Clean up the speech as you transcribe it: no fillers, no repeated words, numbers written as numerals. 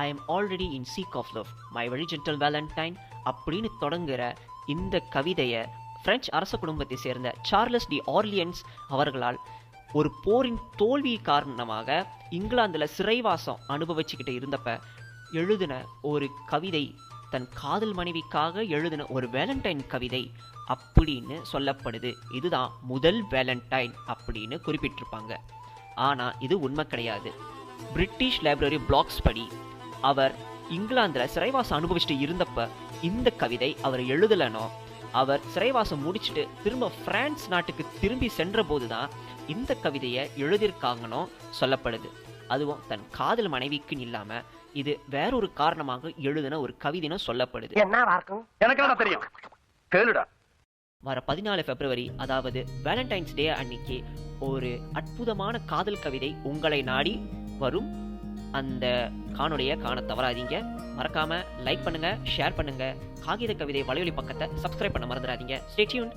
I am already in seek of love my very gentle valentine அப்படின்னு தொடங்குகிற இந்த கவிதையை பிரெஞ்சு அரச குடும்பத்தை சேர்ந்த சார்லஸ் டி ஆர்லியன்ஸ் அவர்களால் ஒரு போரின் தோல்வி காரணமாக இங்கிலாந்தில் சிறைவாசம் அனுபவிச்சுக்கிட்டு இருந்தப்ப எழுதின ஒரு கவிதை, தன் காதல் மனைவிக்காக எழுதின ஒரு வேலண்டைன் கவிதை அப்படின்னு சொல்லப்படுது. இதுதான் முதல் வேலண்டைன் அப்படின்னு குறிப்பிட்டிருப்பாங்க. ஆனால் இது உண்மை கிடையாது. பிரிட்டிஷ் லைப்ரரி பிளாக்ஸ் படி அவர் இங்கிலாந்தில் சிறைவாசம் அனுபவிச்சுட்டு இருந்தப்ப இந்த கவிதை அவர் எழுதலனோ, அவர் சிறைவாசம் முடிச்சுட்டு திரும்ப பிரான்ஸ் நாட்டுக்கு திரும்பி சென்ற போதுதான் இந்த கவிதையை எழுதியிருக்காங்கன்னு சொல்லப்படுது. அதுவும் தன் காதல் மனைவிக்குன்னு இல்லாம இது வேறொரு காரணமாக எழுதின ஒரு கவிதைன்னு சொல்லப்படுது. எனக்கு தெரியும், கேளுடா. வர 14 பிப்ரவரி, அதாவது வேலண்டைன்ஸ் டே அன்னைக்கு ஒரு அற்புதமான காதல் கவிதை உங்களை நாடி வரும். அந்த காணொலியை காண தவறாதீங்க. மறக்காம லைக் பண்ணுங்க, ஷேர் பண்ணுங்க. காகித கவிதை வலையொலி பக்கத்தை சப்ஸ்கிரைப் பண்ண மறந்துடாதீங்க. Stay tuned.